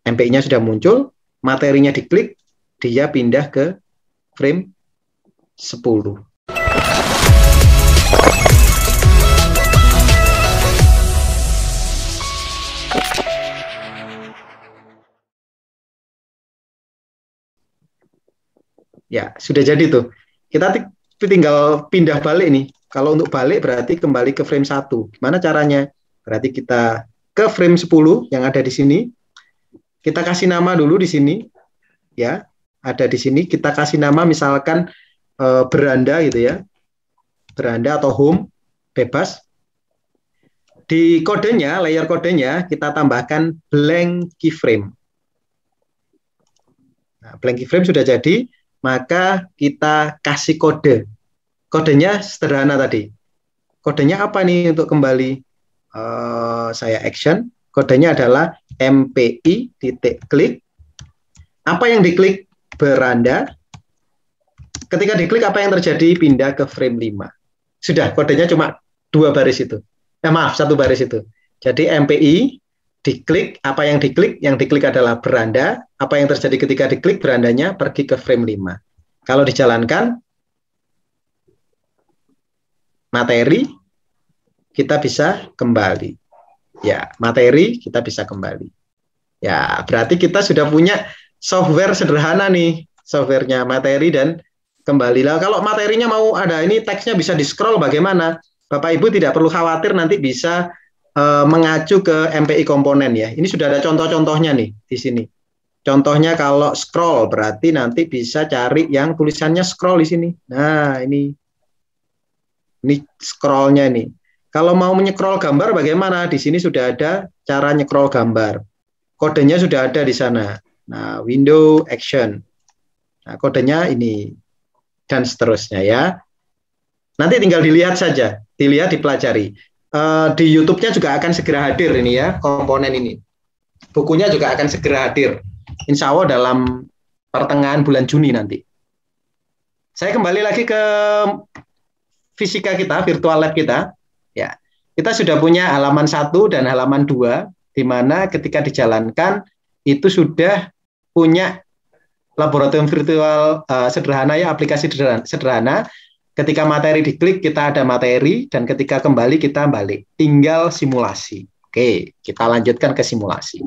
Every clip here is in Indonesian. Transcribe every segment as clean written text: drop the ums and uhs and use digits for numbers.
MPI-nya sudah muncul, materinya diklik, dia pindah ke frame 10. Ya, sudah jadi tuh. Kita tinggal pindah balik nih. Kalau untuk balik berarti kembali ke frame 1. Gimana caranya? Berarti kita ke frame 10 yang ada di sini. Kita kasih nama dulu di sini. Ya, ada di sini. Kita kasih nama misalkan beranda gitu ya. Beranda atau home, bebas. Di kodenya, layer kodenya, kita tambahkan blank keyframe. Nah, blank keyframe sudah jadi, maka kita kasih kode. Kodenya sederhana tadi. Kodenya apa nih untuk kembali? Saya action. Kodenya adalah MPI titik klik. Apa yang diklik? Beranda. Ketika diklik apa yang terjadi? Pindah ke frame 5. Sudah, kodenya cuma 2 baris itu. Maaf, 1 baris itu. Jadi MPI diklik, apa yang diklik? Yang diklik adalah beranda. Apa yang terjadi ketika diklik? Berandanya pergi ke frame 5. Kalau dijalankan, materi, kita bisa kembali. Ya, materi kita bisa kembali. Ya, berarti kita sudah punya software sederhana nih. Softwarenya materi dan kembali. Lah, kalau materinya mau ada ini teksnya bisa di-scroll bagaimana? Bapak Ibu tidak perlu khawatir nanti bisa mengacu ke MPI komponen ya. Ini sudah ada contoh-contohnya nih di sini. Contohnya kalau scroll berarti nanti bisa cari yang tulisannya scroll di sini. Nah, ini scrollnya nih. Kalau mau menyekrol gambar bagaimana? Di sini sudah ada cara nyekrol gambar. Kodenya sudah ada di sana. Nah, window action. Nah, kodenya ini dan seterusnya ya. Nanti tinggal dilihat saja, dilihat, dipelajari. Di YouTube-nya juga akan segera hadir ini ya, komponen ini. Bukunya juga akan segera hadir. Insya Allah dalam pertengahan bulan Juni nanti. Saya kembali lagi ke fisika kita, virtual lab kita. Ya, kita sudah punya halaman 1 dan halaman 2, di mana ketika dijalankan itu sudah punya laboratorium virtual sederhana ya, aplikasi sederhana. Ketika materi diklik kita ada materi dan ketika kembali kita balik. Tinggal simulasi. Oke, kita lanjutkan ke simulasi.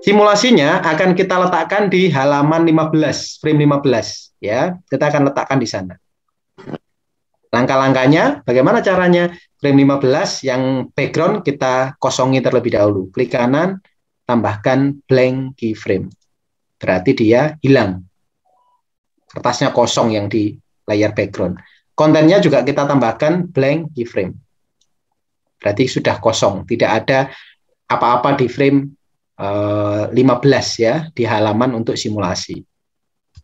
Simulasinya akan kita letakkan di halaman 15, frame 15 ya. Kita akan letakkan di sana. Langkah-langkahnya bagaimana caranya? Frame 15 yang background kita kosongi terlebih dahulu. Klik kanan, tambahkan blank keyframe. Berarti dia hilang. Kertasnya kosong yang di layar background. Kontennya juga kita tambahkan blank keyframe. Berarti sudah kosong, tidak ada apa-apa di frame 15 ya, di halaman untuk simulasi.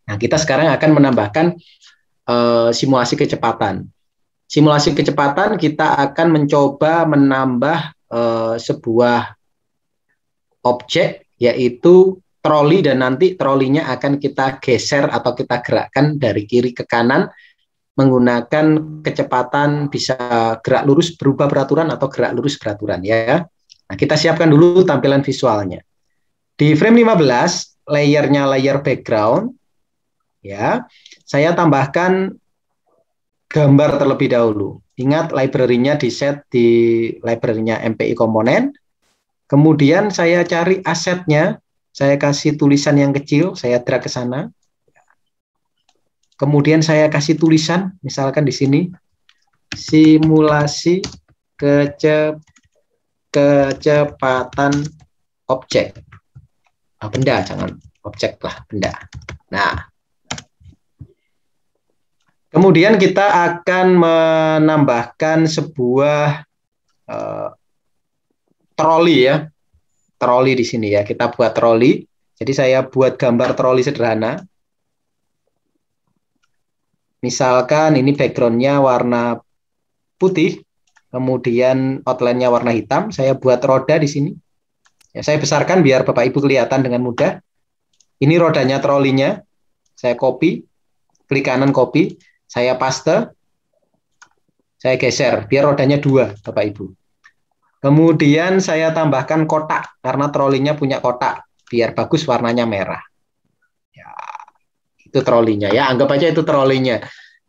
Nah, kita sekarang akan menambahkan simulasi kecepatan. Simulasi kecepatan kita akan mencoba menambah sebuah objek, yaitu troli, dan nanti trolinya akan kita geser atau kita gerakkan dari kiri ke kanan menggunakan kecepatan bisa gerak lurus berubah peraturan atau gerak lurus peraturan ya. Nah, kita siapkan dulu tampilan visualnya. Di frame 15, layernya layer background ya. Saya tambahkan gambar terlebih dahulu. Ingat library-nya di set di library-nya MPI komponen. Kemudian saya cari asetnya. Saya kasih tulisan yang kecil, saya drag ke sana. Kemudian saya kasih tulisan, misalkan di sini, simulasi kecepatan objek. Benda, jangan objek lah, benda. Nah, kemudian kita akan menambahkan sebuah troli ya. Troli di sini ya, kita buat troli. Jadi saya buat gambar troli sederhana. Misalkan ini backgroundnya warna putih, kemudian outline-nya warna hitam. Saya buat roda di sini. Ya, saya besarkan biar Bapak Ibu kelihatan dengan mudah. Ini rodanya trolinya. Saya copy, klik kanan copy, saya paste, saya geser biar rodanya 2, Bapak Ibu. Kemudian saya tambahkan kotak karena trolinya punya kotak biar bagus warnanya merah. Ya, itu trolinya ya, anggap aja itu trolinya.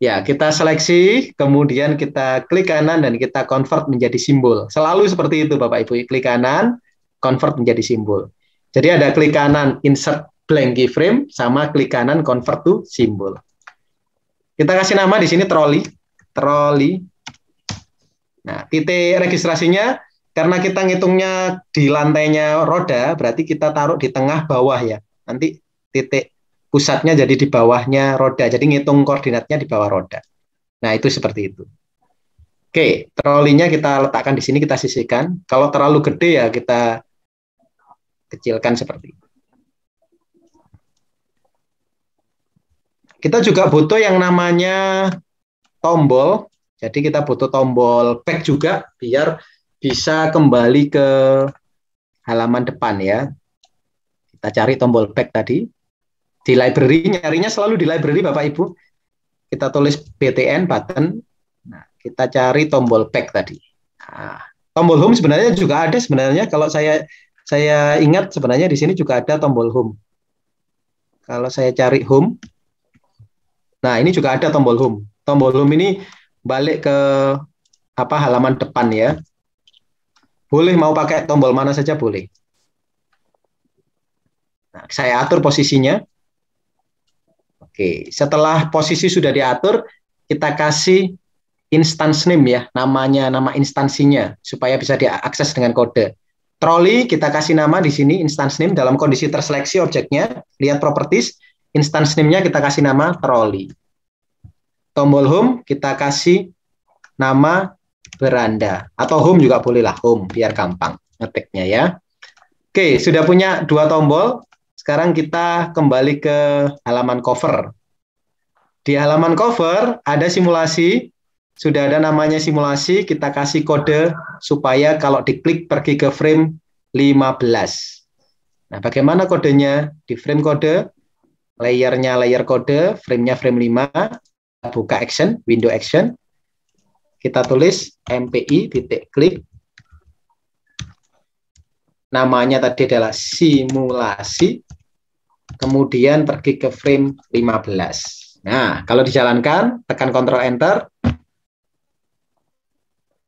Ya, kita seleksi, kemudian kita klik kanan dan kita convert menjadi simbol. Selalu seperti itu Bapak Ibu, klik kanan, convert menjadi simbol. Jadi ada klik kanan insert blank keyframe sama klik kanan convert to simbol. Kita kasih nama di sini troli, troli. Nah, titik registrasinya karena kita ngitungnya di lantainya roda, berarti kita taruh di tengah bawah ya. Nanti titik pusatnya jadi di bawahnya roda. Jadi ngitung koordinatnya di bawah roda. Nah, itu seperti itu. Oke, trolinya kita letakkan di sini, kita sisihkan. Kalau terlalu gede ya kita kecilkan seperti itu. Kita juga butuh yang namanya tombol. Jadi kita butuh tombol back juga biar bisa kembali ke halaman depan ya. Kita cari tombol back tadi. Di library, nyarinya selalu di library Bapak Ibu. Kita tulis btn button. Nah, kita cari tombol back tadi. Nah, tombol home sebenarnya juga ada sebenarnya. Kalau saya ingat sebenarnya di sini juga ada tombol home. Kalau saya cari home, nah ini juga ada tombol home. Tombol home ini balik ke halaman depan ya. Boleh mau pakai tombol mana saja boleh. Nah, saya atur posisinya. Oke, setelah posisi sudah diatur, kita kasih instance name ya, nama instansinya supaya bisa diakses dengan kode. Troli kita kasih nama di sini instance name dalam kondisi terseleksi objeknya. Lihat properties, instance name-nya kita kasih nama troli. Tombol home kita kasih nama beranda atau home juga boleh lah, home biar gampang ngetiknya ya. Oke, sudah punya dua tombol. Sekarang kita kembali ke halaman cover. Di halaman cover ada simulasi, sudah ada namanya simulasi, kita kasih kode supaya kalau diklik pergi ke frame 15. Nah, bagaimana kodenya? Di frame kode, layernya layer kode, frame-nya frame 5, buka action, window action, kita tulis MPI titik klik. Namanya tadi adalah simulasi, kemudian pergi ke frame 15. Nah, kalau dijalankan, tekan Ctrl Enter,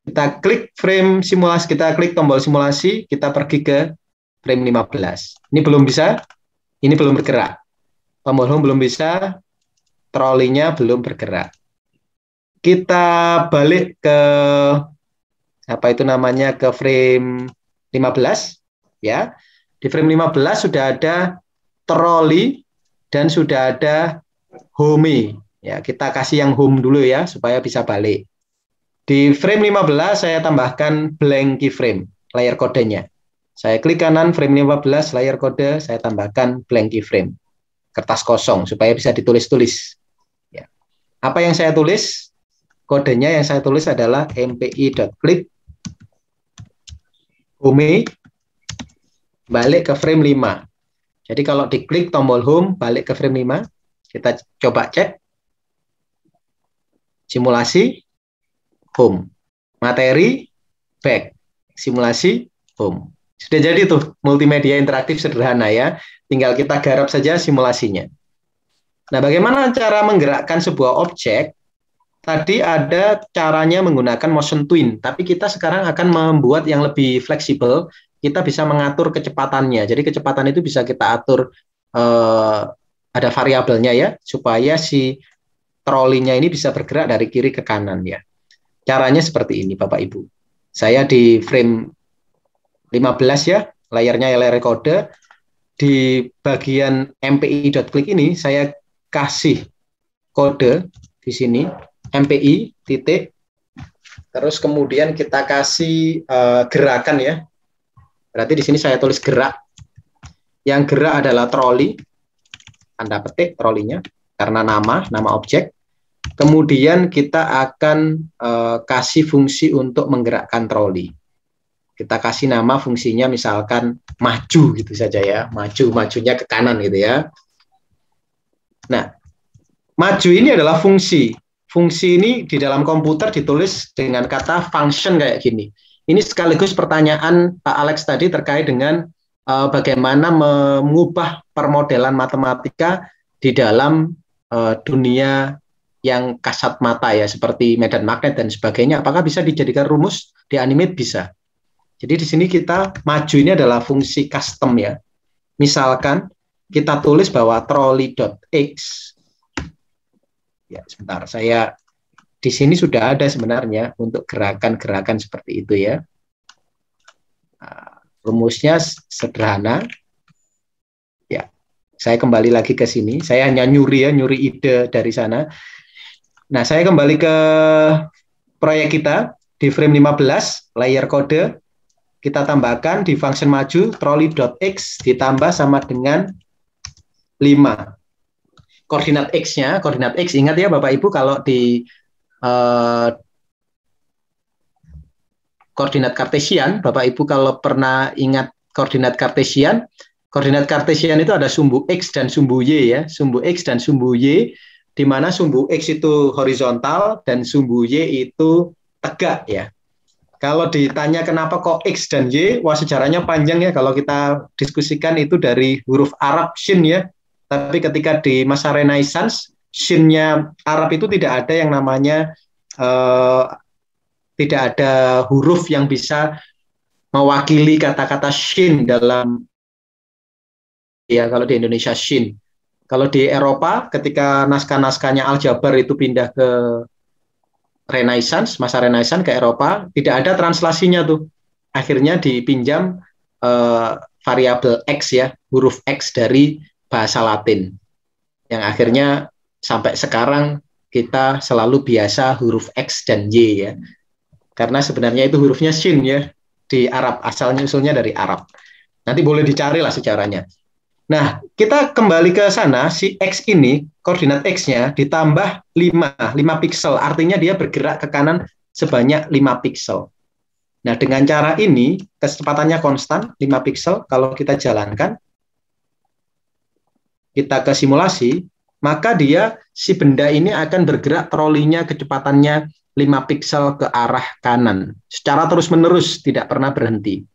kita klik frame simulasi, kita klik tombol simulasi, kita pergi ke frame 15. Ini belum bisa, ini belum bergerak. Tombol home belum bisa, trolinya belum bergerak. Kita balik ke ke frame 15 ya. Di frame 15 sudah ada troli dan sudah ada home. Ya, kita kasih yang home dulu ya supaya bisa balik. Di frame 15 saya tambahkan blank keyframe, layar kodenya. Saya klik kanan frame 15 layar kode, saya tambahkan blank keyframe. Kertas kosong supaya bisa ditulis-tulis. Ya. Apa yang saya tulis? Kodenya yang saya tulis adalah mpi.click home balik ke frame 5. Jadi kalau diklik tombol home balik ke frame 5, kita coba cek. Simulasi home. Materi back. Simulasi home. Sudah jadi tuh multimedia interaktif sederhana ya. Tinggal kita garap saja simulasinya. Nah, bagaimana cara menggerakkan sebuah objek? Tadi ada caranya menggunakan motion twin, tapi kita sekarang akan membuat yang lebih fleksibel. Kita bisa mengatur kecepatannya. Jadi kecepatan itu bisa kita atur, ada variabelnya ya, supaya si trolinya ini bisa bergerak dari kiri ke kanan ya. Caranya seperti ini Bapak Ibu. Saya di frame 15 ya, layarnya layar kode. Di bagian mpi.click ini saya kasih kode di sini. MPI titik, terus kemudian kita kasih gerakan ya. Berarti di sini saya tulis gerak. Yang gerak adalah troli, tanda petik trolinya karena nama objek. Kemudian kita akan kasih fungsi untuk menggerakkan troli. Kita kasih nama fungsinya misalkan maju gitu saja ya, majunya ke kanan gitu ya. Nah, maju ini adalah fungsi. Fungsi ini di dalam komputer ditulis dengan kata function kayak gini. Ini sekaligus pertanyaan Pak Alex tadi terkait dengan bagaimana mengubah permodelan matematika di dalam dunia yang kasat mata ya, seperti medan magnet dan sebagainya. Apakah bisa dijadikan rumus di animate? Bisa. Jadi di sini kita maju, ini adalah fungsi custom ya. Misalkan kita tulis bahwa trolley.x, ya sebentar, saya di sini sudah ada sebenarnya untuk gerakan-gerakan seperti itu ya. Rumusnya sederhana. Ya, saya kembali lagi ke sini. Saya hanya nyuri ide dari sana. Nah, saya kembali ke proyek kita di frame 15, layer kode. Kita tambahkan di function maju trolley.x ditambah sama dengan 5. Koordinat x-nya, koordinat x, ingat ya Bapak Ibu, kalau di koordinat kartesian, Bapak Ibu kalau pernah ingat koordinat kartesian itu ada sumbu x dan sumbu y ya, sumbu x dan sumbu y, di mana sumbu x itu horizontal dan sumbu y itu tegak ya. Kalau ditanya kenapa kok x dan y, wah sejarahnya panjang ya, kalau kita diskusikan itu dari huruf Arab shin ya, tapi ketika di masa Renaissance, shin-nya Arab itu tidak ada yang namanya tidak ada huruf yang bisa mewakili kata-kata shin dalam ya, kalau di Indonesia shin. Kalau di Eropa ketika naskah-naskahnya aljabar itu pindah ke Renaissance, masa Renaissance ke Eropa, tidak ada translasinya tuh. Akhirnya dipinjam variabel x ya, huruf x dari bahasa Latin. Yang akhirnya sampai sekarang kita selalu biasa huruf X dan Y ya. Karena sebenarnya itu hurufnya shin ya di Arab, asalnya usulnya dari Arab. Nanti boleh dicari lah sejarahnya. Nah, kita kembali ke sana, si X ini, koordinat X-nya ditambah 5 piksel, artinya dia bergerak ke kanan sebanyak 5 piksel. Nah, dengan cara ini, kecepatannya konstan, 5 piksel, kalau kita jalankan, kita ke simulasi, maka dia, si benda ini akan bergerak trolinya kecepatannya 5 piksel ke arah kanan, secara terus-menerus, tidak pernah berhenti.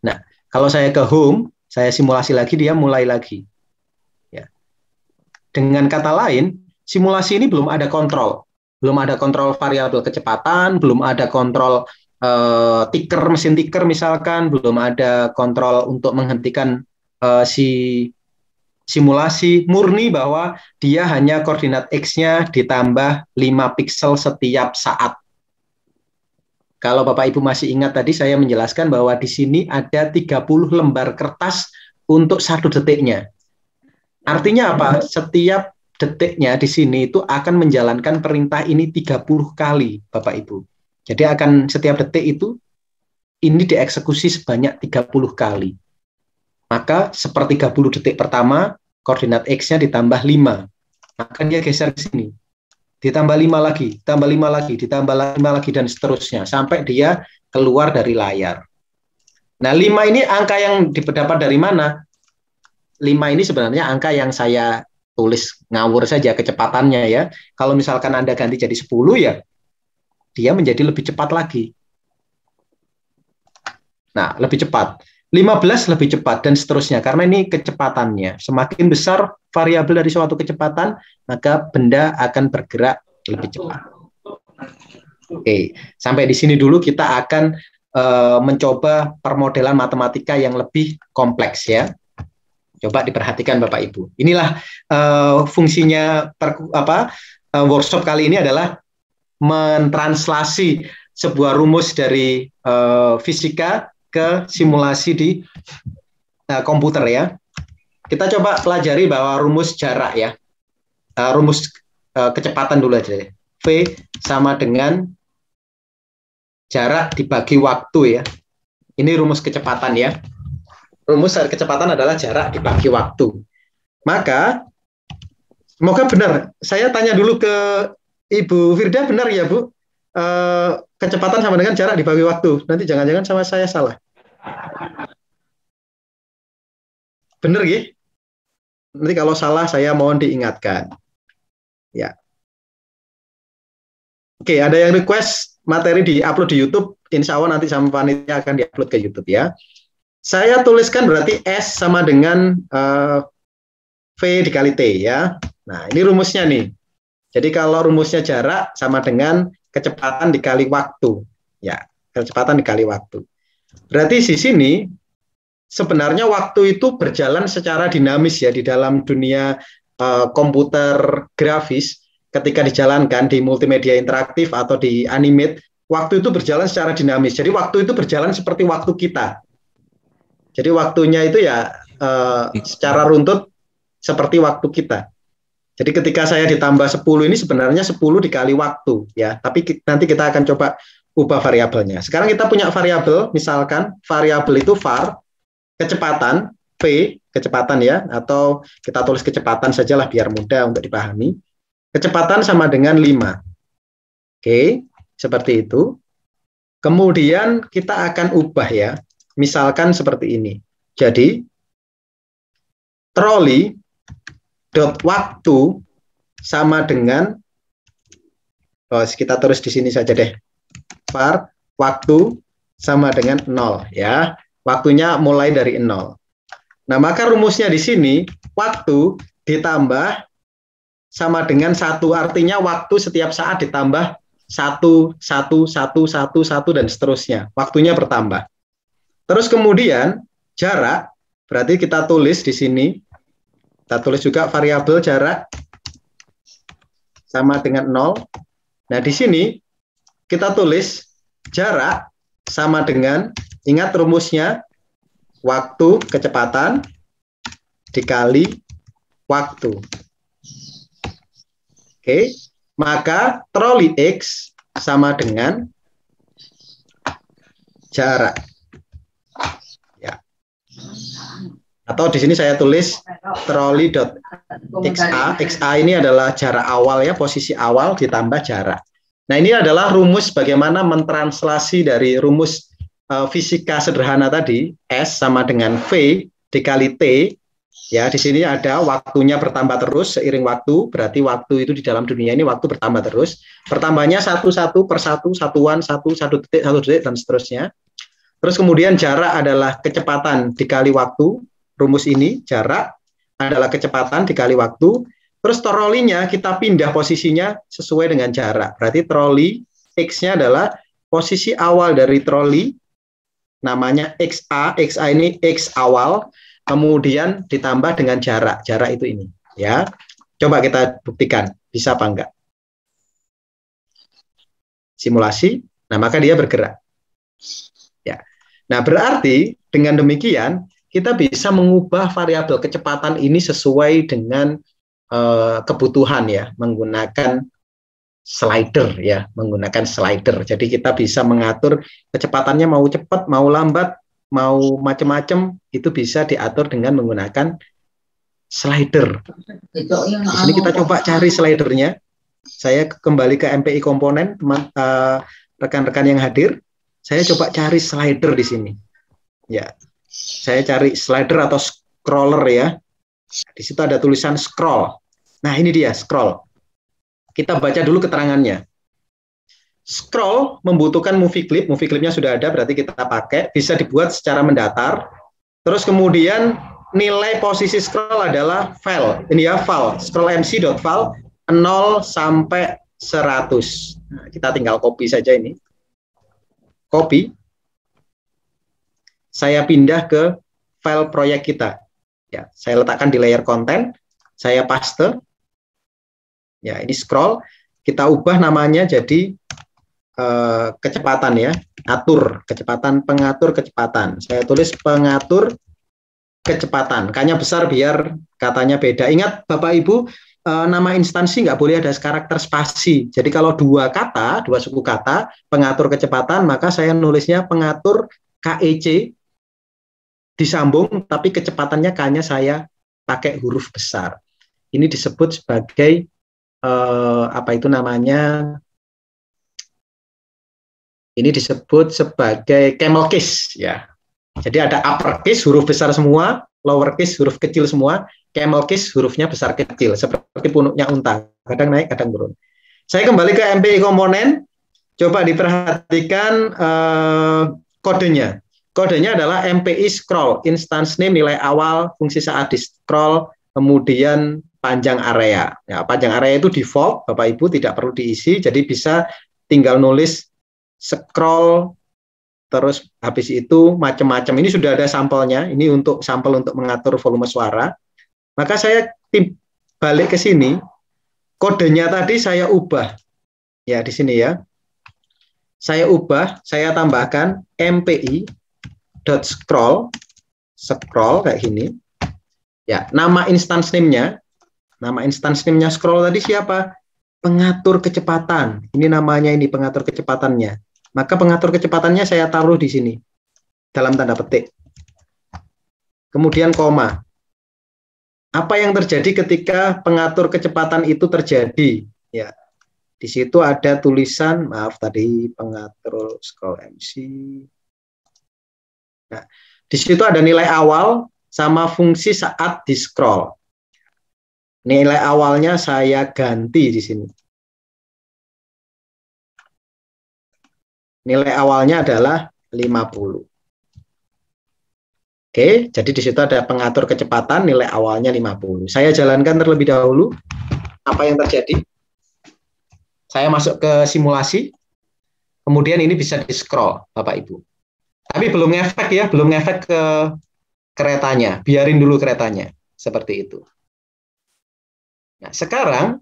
Nah, kalau saya ke home, saya simulasi lagi, dia mulai lagi. Ya. Dengan kata lain, simulasi ini belum ada kontrol. Belum ada kontrol variabel kecepatan, belum ada kontrol ticker, mesin ticker misalkan, belum ada kontrol untuk menghentikan si simulasi, murni bahwa dia hanya koordinat X-nya ditambah 5 piksel setiap saat. Kalau Bapak Ibu masih ingat tadi saya menjelaskan bahwa di sini ada 30 lembar kertas untuk 1 detiknya. Artinya apa? Setiap detiknya di sini itu akan menjalankan perintah ini 30 kali, Bapak Ibu. Jadi akan setiap detik itu ini dieksekusi sebanyak 30 kali. Maka sepertiga 30 detik pertama, koordinat X-nya ditambah 5. Maka dia geser ke sini. Ditambah 5 lagi, tambah 5 lagi, ditambah 5 lagi, dan seterusnya. Sampai dia keluar dari layar. Nah, 5 ini angka yang didapat dari mana? 5 ini sebenarnya angka yang saya tulis ngawur saja kecepatannya ya. Kalau misalkan Anda ganti jadi 10 ya, dia menjadi lebih cepat lagi. Nah, lebih cepat. 15 lebih cepat dan seterusnya karena ini kecepatannya. Semakin besar variabel dari suatu kecepatan, maka benda akan bergerak lebih cepat. Oke, sampai di sini dulu kita akan mencoba permodelan matematika yang lebih kompleks ya. Coba diperhatikan Bapak Ibu. Inilah fungsinya workshop kali ini adalah mentranslasi sebuah rumus dari fisika ke simulasi di komputer ya. Kita coba pelajari bahwa rumus jarak ya. Rumus kecepatan dulu aja ya. V sama dengan jarak dibagi waktu ya. Ini rumus kecepatan ya. Rumus kecepatan adalah jarak dibagi waktu. Maka semoga benar. Saya tanya dulu ke Ibu Firda, benar ya Bu? Kecepatan sama dengan jarak dibagi waktu. Nanti jangan-jangan sama saya salah. Benar ya? Nanti kalau salah saya mohon diingatkan. Ya. Oke, ada yang request materi di-upload di YouTube. insya Allah nanti sama panitia akan diupload ke YouTube ya. Saya tuliskan berarti S sama dengan V dikali T ya. Nah, ini rumusnya nih. Jadi kalau rumusnya jarak sama dengan kecepatan dikali waktu. Ya, kecepatan dikali waktu. Berarti di sini sebenarnya waktu itu berjalan secara dinamis ya di dalam dunia komputer grafis. Ketika dijalankan di multimedia interaktif atau di animate, waktu itu berjalan secara dinamis. Jadi waktu itu berjalan seperti waktu kita. Jadi waktunya itu ya secara runtut seperti waktu kita. Jadi ketika saya ditambah 10 ini sebenarnya 10 dikali waktu ya. Tapi nanti kita akan coba ubah variabelnya. Sekarang kita punya variabel, misalkan variabel itu var, kecepatan, V, kecepatan ya, atau kita tulis kecepatan sajalah biar mudah untuk dipahami. Kecepatan sama dengan 5. Oke, seperti itu. Kemudian kita akan ubah ya. Misalkan seperti ini. Jadi troli dot waktu sama dengan kita tulis di sini saja deh. Var waktu sama dengan 0 ya. Waktunya mulai dari 0. Nah, maka rumusnya di sini waktu ditambah sama dengan 1, artinya waktu setiap saat ditambah 1, 1, 1, 1, 1 dan seterusnya. Waktunya bertambah. Terus kemudian jarak, berarti kita tulis di sini, kita tulis juga variabel jarak sama dengan 0. Nah, di sini kita tulis jarak sama dengan, ingat rumusnya, waktu kecepatan dikali waktu. Oke, maka troli X sama dengan jarak. Ya. Atau di sini saya tulis troli.xa. XA ini adalah jarak awal ya, posisi awal ditambah jarak. Nah, ini adalah rumus bagaimana mentranslasi dari rumus fisika sederhana tadi, S sama dengan V dikali T. Ya, di sini ada waktunya bertambah terus seiring waktu, berarti waktu itu di dalam dunia ini waktu bertambah terus. Bertambahnya satu per satu, satuan, satu detik, dan seterusnya. Terus kemudian jarak adalah kecepatan dikali waktu. Rumus ini, jarak adalah kecepatan dikali waktu. Terus trolinya kita pindah posisinya sesuai dengan jarak. Berarti troli X-nya adalah posisi awal dari troli, namanya XA. XA ini X awal. Kemudian ditambah dengan jarak itu ini ya. Coba kita buktikan bisa apa enggak. Simulasi. Nah, maka dia bergerak. Ya. Nah, berarti dengan demikian kita bisa mengubah variabel kecepatan ini sesuai dengan kebutuhan ya, menggunakan slider ya, menggunakan slider. Jadi kita bisa mengatur kecepatannya mau cepat, mau lambat, mau macam-macam, itu bisa diatur dengan menggunakan slider. Di sini kita coba cari slidernya. Saya kembali ke MPI komponen, teman rekan-rekan yang hadir. Saya coba cari slider di sini. Ya, saya cari slider atau scroller ya. Di situ ada tulisan scroll. Nah, ini dia scroll. Kita baca dulu keterangannya. Scroll membutuhkan movie clip. Movie clipnya sudah ada, berarti kita pakai. Bisa dibuat secara mendatar. Terus kemudian nilai posisi scroll adalah file. Ini ya file. Scrollmc.file 0 sampai 100. Nah, kita tinggal copy saja ini. Copy. Saya pindah ke file proyek kita. Ya, saya letakkan di layer konten. Saya paste. Ya, ini scroll. Kita ubah namanya jadi kecepatan ya, atur kecepatan, pengatur kecepatan. Saya tulis pengatur kecepatan. K-nya besar biar katanya beda. Ingat Bapak Ibu, nama instansi nggak boleh ada karakter spasi. Jadi kalau dua kata, dua suku kata, pengatur kecepatan, maka saya nulisnya pengatur KEC disambung, tapi kecepatannya K-nya saya pakai huruf besar. Ini disebut sebagai apa itu namanya? Ini disebut sebagai camel case ya. Jadi ada uppercase huruf besar semua, lowercase huruf kecil semua, camel case hurufnya besar kecil seperti punuknya unta, kadang naik kadang turun. Saya kembali ke MPI komponen. Coba diperhatikan kodenya. Kodenya adalah MPI scroll, instance name nilai awal, fungsi saat di scroll, kemudian panjang area. Ya, panjang area itu default, Bapak Ibu tidak perlu diisi, jadi bisa tinggal nulis scroll, terus habis itu macam-macam. Ini sudah ada sampelnya, ini untuk sampel untuk mengatur volume suara. Maka saya balik ke sini, kodenya tadi saya ubah. Ya, di sini ya. Saya ubah, saya tambahkan mpi.scroll, scroll kayak gini. Ya, nama instance name-nya, scroll tadi siapa? Pengatur kecepatan. Ini namanya ini pengatur kecepatannya. Maka pengatur kecepatannya saya taruh di sini dalam tanda petik. Kemudian koma. Apa yang terjadi ketika pengatur kecepatan itu terjadi? Ya, di situ ada tulisan, maaf tadi pengatur scroll MC. Nah, di situ ada nilai awal sama fungsi saat di scroll. Nilai awalnya saya ganti di sini. Nilai awalnya adalah 50. Oke, jadi di situ ada pengatur kecepatan, nilai awalnya 50. Saya jalankan terlebih dahulu. Apa yang terjadi? Saya masuk ke simulasi, kemudian ini bisa di-scroll, Bapak Ibu. Tapi belum ngefek ya, belum ngefek ke keretanya. Biarin dulu keretanya, seperti itu. Nah, sekarang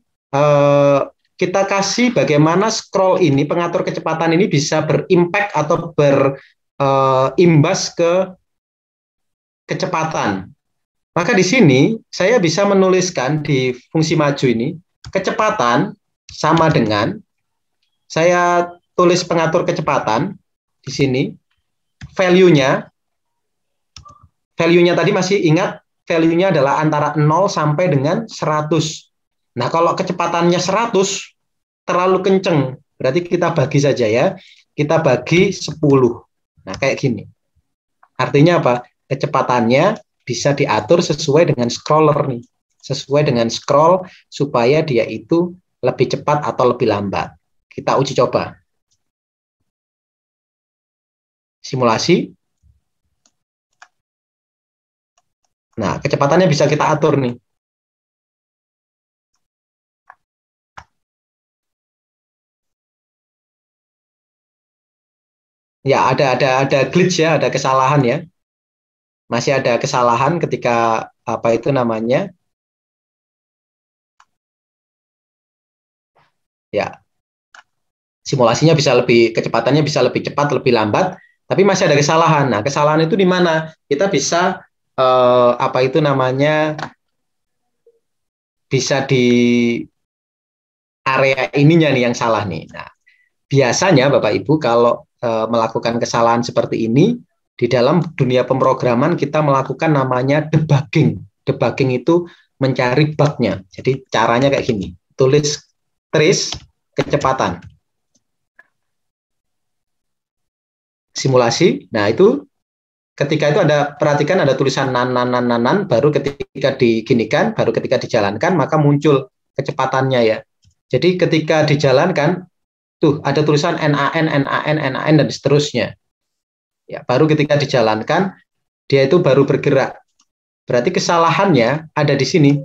kita kasih bagaimana scroll ini, pengatur kecepatan ini bisa berimpact atau berimbas ke kecepatan. Maka di sini saya bisa menuliskan di fungsi maju ini, kecepatan sama dengan, saya tulis pengatur kecepatan di sini, value-nya tadi masih ingat, value-nya adalah antara 0 sampai dengan 100. Nah, kalau kecepatannya 100, terlalu kenceng, berarti kita bagi saja ya, kita bagi 10. Nah, kayak gini. Artinya apa? Kecepatannya bisa diatur sesuai dengan scroller nih, sesuai dengan scroll supaya dia itu lebih cepat atau lebih lambat. Kita uji coba. Simulasi. Nah, kecepatannya bisa kita atur nih. Ya, ada glitch ya, ada kesalahan ya. Masih ada kesalahan ketika apa itu namanya? Ya, simulasinya bisa lebih, kecepatannya bisa lebih cepat, lebih lambat, tapi masih ada kesalahan. Nah, kesalahan itu di mana? Kita bisa apa itu namanya? Bisa di area ininya nih yang salah nih. Nah, biasanya Bapak Ibu kalau melakukan kesalahan seperti ini di dalam dunia pemrograman kita melakukan namanya debugging. Debugging itu mencari bug-nya. Jadi caranya kayak gini. Tulis trace kecepatan. Simulasi. Nah, itu ketika itu ada, perhatikan ada tulisan nan, baru ketika diginikan, baru ketika dijalankan, maka muncul kecepatannya ya. Jadi ketika dijalankan, tuh ada tulisan NAN, dan seterusnya. Ya, baru ketika dijalankan, dia itu baru bergerak. Berarti kesalahannya ada di sini.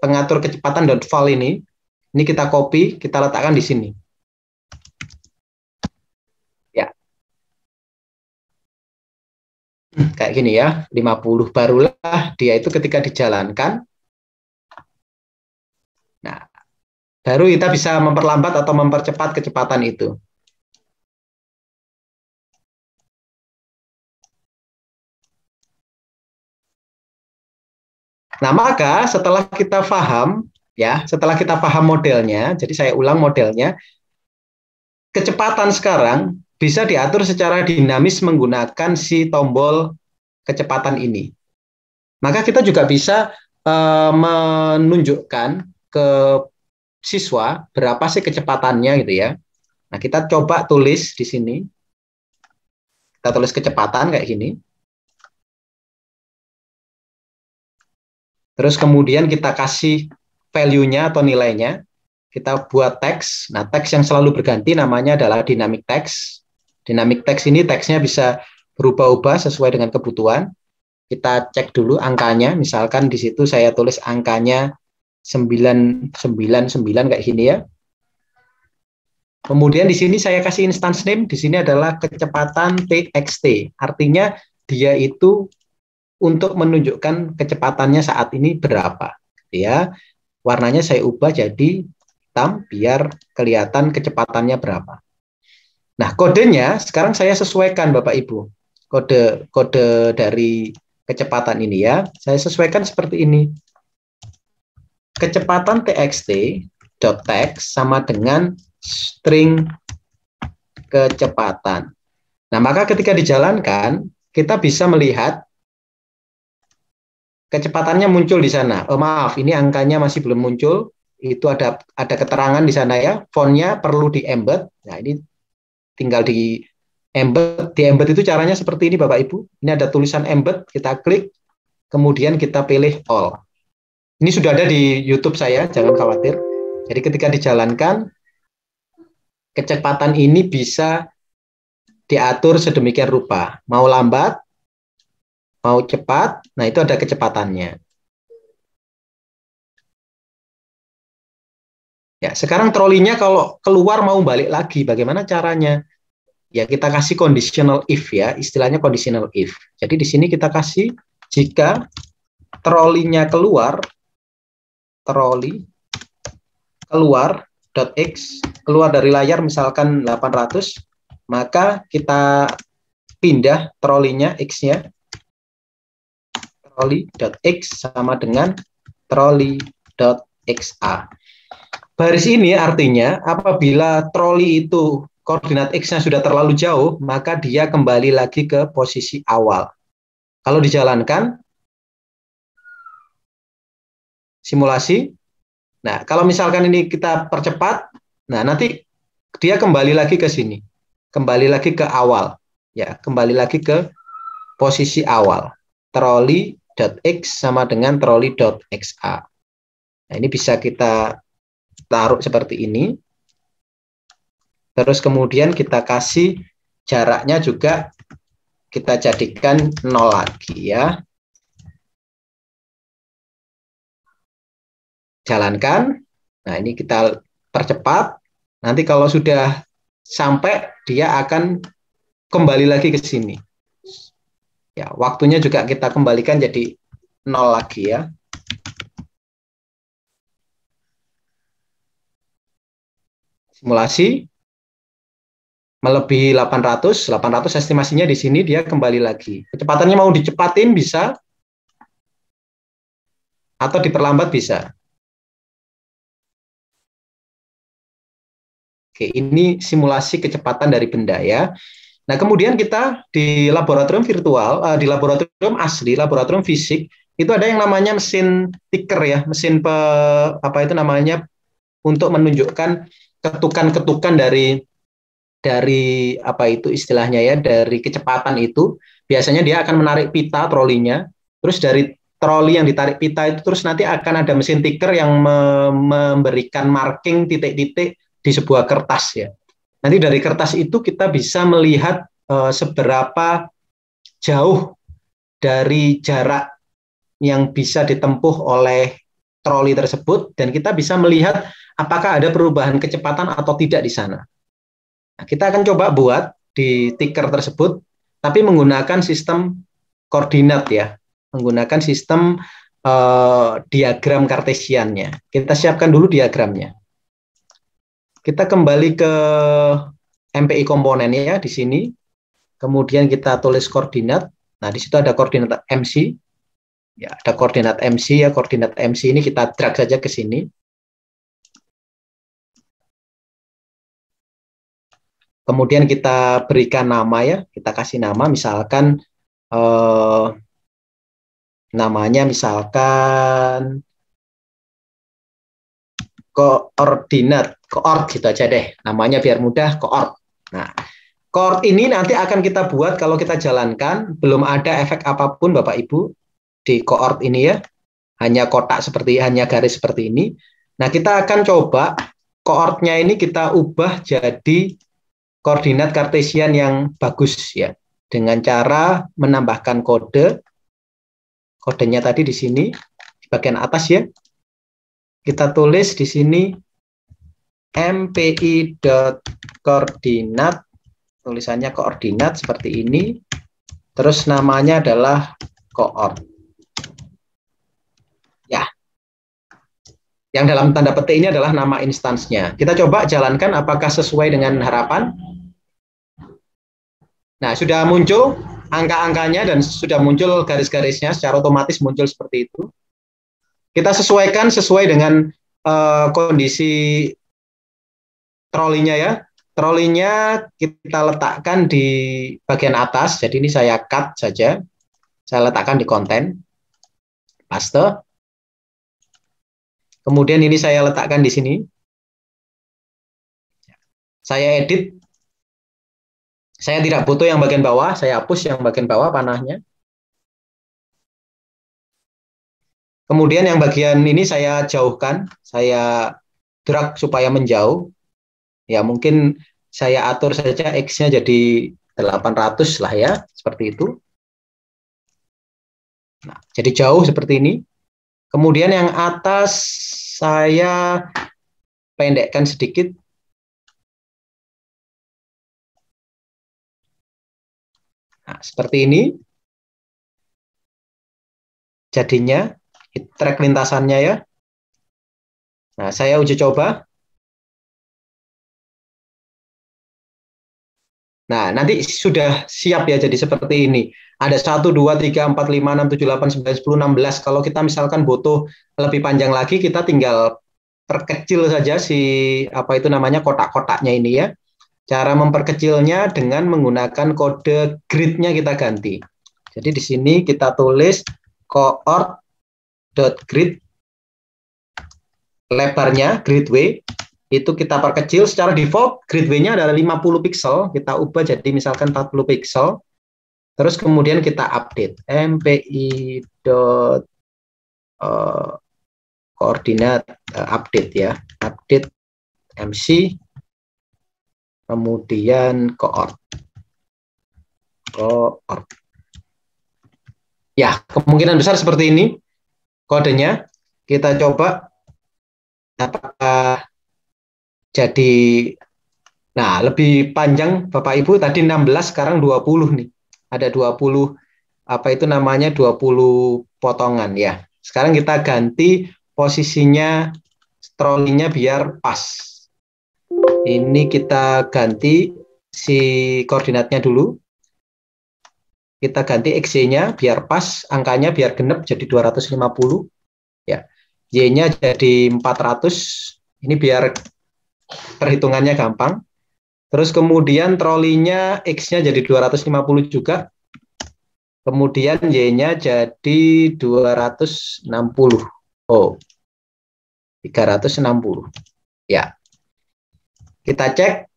Pengatur kecepatan .val ini kita copy, kita letakkan di sini. Ya. Kayak gini ya, 50 barulah dia itu ketika dijalankan. Nah, baru kita bisa memperlambat atau mempercepat kecepatan itu. Nah, maka setelah kita paham, ya, setelah kita paham modelnya, jadi saya ulang modelnya, kecepatan sekarang bisa diatur secara dinamis menggunakan si tombol kecepatan ini. Maka kita juga bisa menunjukkan ke siswa berapa sih kecepatannya gitu ya. Nah, kita coba tulis di sini. Kita tulis kecepatan kayak gini. Terus kemudian kita kasih value-nya atau nilainya. kita buat teks. Nah, teks yang selalu berganti namanya adalah dynamic text. Dynamic text ini teksnya bisa berubah-ubah sesuai dengan kebutuhan. Kita cek dulu angkanya, misalkan di situ saya tulis angkanya 999 kayak gini ya. Kemudian di sini saya kasih instance name, di sini adalah kecepatan TXT. Artinya dia itu untuk menunjukkan kecepatannya saat ini berapa. Ya, warnanya saya ubah jadi hitam biar kelihatan kecepatannya berapa. Nah, kodenya sekarang saya sesuaikan Bapak Ibu. Kode dari kecepatan ini ya, saya sesuaikan seperti ini. Kecepatan txt.text sama dengan string kecepatan. Nah, maka ketika dijalankan, kita bisa melihat kecepatannya muncul di sana. Oh, maaf, ini angkanya masih belum muncul. Itu ada keterangan di sana ya. Fontnya perlu di embed. Nah, ini tinggal di embed. Di embed itu caranya seperti ini Bapak Ibu. Ini ada tulisan embed, kita klik, kemudian kita pilih all. Ini sudah ada di YouTube saya, jangan khawatir. Jadi ketika dijalankan, kecepatan ini bisa diatur sedemikian rupa. Mau lambat, mau cepat, nah itu ada kecepatannya. Ya, sekarang trolinya kalau keluar mau balik lagi, bagaimana caranya? Ya, kita kasih conditional if ya, istilahnya conditional if. Jadi di sini kita kasih jika trolinya keluar, troli keluar .x, keluar dari layar misalkan 800, maka kita pindah trolinya x-nya, troli.x sama dengan troli.xa. Baris ini artinya apabila troli itu koordinat x-nya sudah terlalu jauh, maka dia kembali lagi ke posisi awal. Kalau dijalankan simulasi, nah kalau misalkan ini kita percepat, nah nanti dia kembali lagi ke sini, kembali lagi ke awal, ya kembali lagi ke posisi awal. Troli.x sama dengan troli.xa. Nah ini bisa kita taruh seperti ini. Terus kemudian kita kasih jaraknya juga kita jadikan 0 lagi ya. Jalankan. Nah, ini kita percepat. Nanti kalau sudah sampai dia akan kembali lagi ke sini. Ya, waktunya juga kita kembalikan jadi 0 lagi ya. Simulasi melebihi 800 estimasinya di sini dia kembali lagi. Kecepatannya mau dicepatin bisa atau diperlambat bisa. Oke, ini simulasi kecepatan dari benda ya. Nah, kemudian kita di laboratorium virtual, di laboratorium asli, laboratorium fisik, itu ada yang namanya mesin ticker ya, mesin apa itu namanya untuk menunjukkan ketukan-ketukan dari apa itu istilahnya ya, dari kecepatan itu. Biasanya dia akan menarik pita trolinya, terus dari troli yang ditarik pita itu terus nanti akan ada mesin ticker yang memberikan marking titik-titik di sebuah kertas ya. Nanti dari kertas itu kita bisa melihat seberapa jauh dari jarak yang bisa ditempuh oleh troli tersebut, dan kita bisa melihat apakah ada perubahan kecepatan atau tidak di sana. Nah, kita akan coba buat di ticker tersebut, tapi menggunakan sistem koordinat ya, menggunakan sistem diagram kartesiannya. Kita siapkan dulu diagramnya. Kita kembali ke MPI komponen ya di sini. Kemudian kita tulis koordinat. Nah, di situ ada koordinat MC. Ya, ada koordinat MC ya, koordinat MC ini kita drag saja ke sini. Kemudian kita berikan nama ya, kita kasih nama misalkan namanya misalkan koord gitu aja deh, namanya biar mudah, koord. Nah, koord ini nanti akan kita buat kalau kita jalankan, belum ada efek apapun Bapak Ibu di koord ini ya, hanya kotak seperti, hanya garis seperti ini. Nah, kita akan coba koordinatnya ini kita ubah jadi koordinat kartesian yang bagus ya, dengan cara menambahkan kodenya tadi di sini di bagian atas ya. Kita tulis di sini mpi.koordinat, tulisannya koordinat seperti ini, terus namanya adalah koord. Ya, yang dalam tanda petik ini adalah nama instansnya. Kita coba jalankan apakah sesuai dengan harapan. Nah, sudah muncul angka-angkanya dan sudah muncul garis-garisnya, secara otomatis muncul seperti itu. Kita sesuaikan sesuai dengan kondisi trolinya ya. Trolinya kita letakkan di bagian atas. Jadi ini saya cut saja. Saya letakkan di konten. Paste. Kemudian ini saya letakkan di sini. Saya edit. Saya tidak butuh yang bagian bawah. Saya hapus yang bagian bawah panahnya. Kemudian yang bagian ini saya jauhkan. Saya drag supaya menjauh. Ya, mungkin saya atur saja X-nya jadi 800 lah ya, seperti itu. Nah, jadi jauh seperti ini. Kemudian yang atas saya pendekkan sedikit. Nah, seperti ini. Jadinya, track lintasannya ya. Nah, saya uji coba. Nah, nanti sudah siap ya jadi seperti ini. Ada 1, 2, 3, 4, 5, 6, 7, 8, 9, 10, 16. Kalau kita misalkan butuh lebih panjang lagi, kita tinggal perkecil saja si apa itu namanya kotak-kotaknya ini ya. Cara memperkecilnya dengan menggunakan kode grid-nya kita ganti. Jadi di sini kita tulis coord.grid, lebarnya grid W. Itu kita perkecil. Secara default grid W-nya adalah 50 pixel, kita ubah jadi misalkan 40 pixel. Terus kemudian kita update mpi. Koordinat update ya, update MC, kemudian coord. Ya, kemungkinan besar seperti ini kodenya. Kita coba apakah jadi, nah lebih panjang Bapak Ibu, tadi 16 sekarang 20 nih. Ada 20 apa itu namanya 20 potongan ya. Sekarang kita ganti posisinya trolinya biar pas. Ini kita ganti si koordinatnya dulu. Kita ganti XY-nya biar pas, angkanya biar genep jadi 250 ya. Y-nya jadi 400. Ini biar perhitungannya gampang. Terus kemudian trolinya X-nya jadi 250 juga. Kemudian Y-nya jadi 260. Oh, 360. Ya. Kita cek.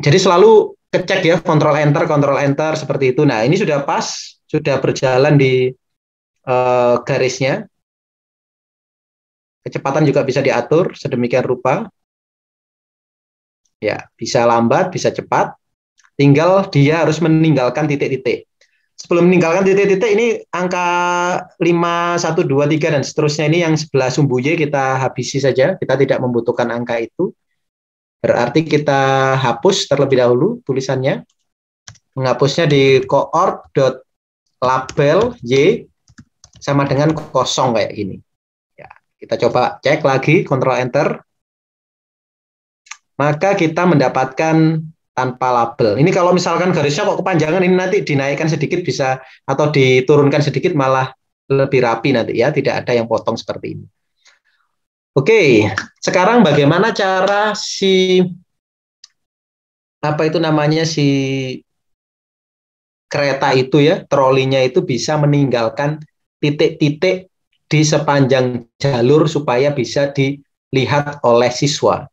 Jadi selalu kecek ya, kontrol enter seperti itu. Nah, ini sudah pas, sudah berjalan di garisnya. Kecepatan juga bisa diatur sedemikian rupa. Ya, bisa lambat, bisa cepat. Tinggal dia harus meninggalkan titik-titik. Sebelum meninggalkan titik-titik ini angka 5, 1, 2, 3 dan seterusnya ini yang sebelah sumbu Y kita habisi saja. Kita tidak membutuhkan angka itu. Berarti kita hapus terlebih dahulu tulisannya. Menghapusnya di coord.label Y sama dengan kosong kayak gini. Ya, kita coba cek lagi, Ctrl Enter. Maka kita mendapatkan tanpa label. Ini kalau misalkan garisnya kok kepanjangan, ini nanti dinaikkan sedikit bisa, atau diturunkan sedikit malah lebih rapi nanti ya, tidak ada yang potong seperti ini. Oke, sekarang bagaimana cara si apa itu namanya si kereta itu ya, trolinya itu bisa meninggalkan titik-titik di sepanjang jalur supaya bisa dilihat oleh siswa.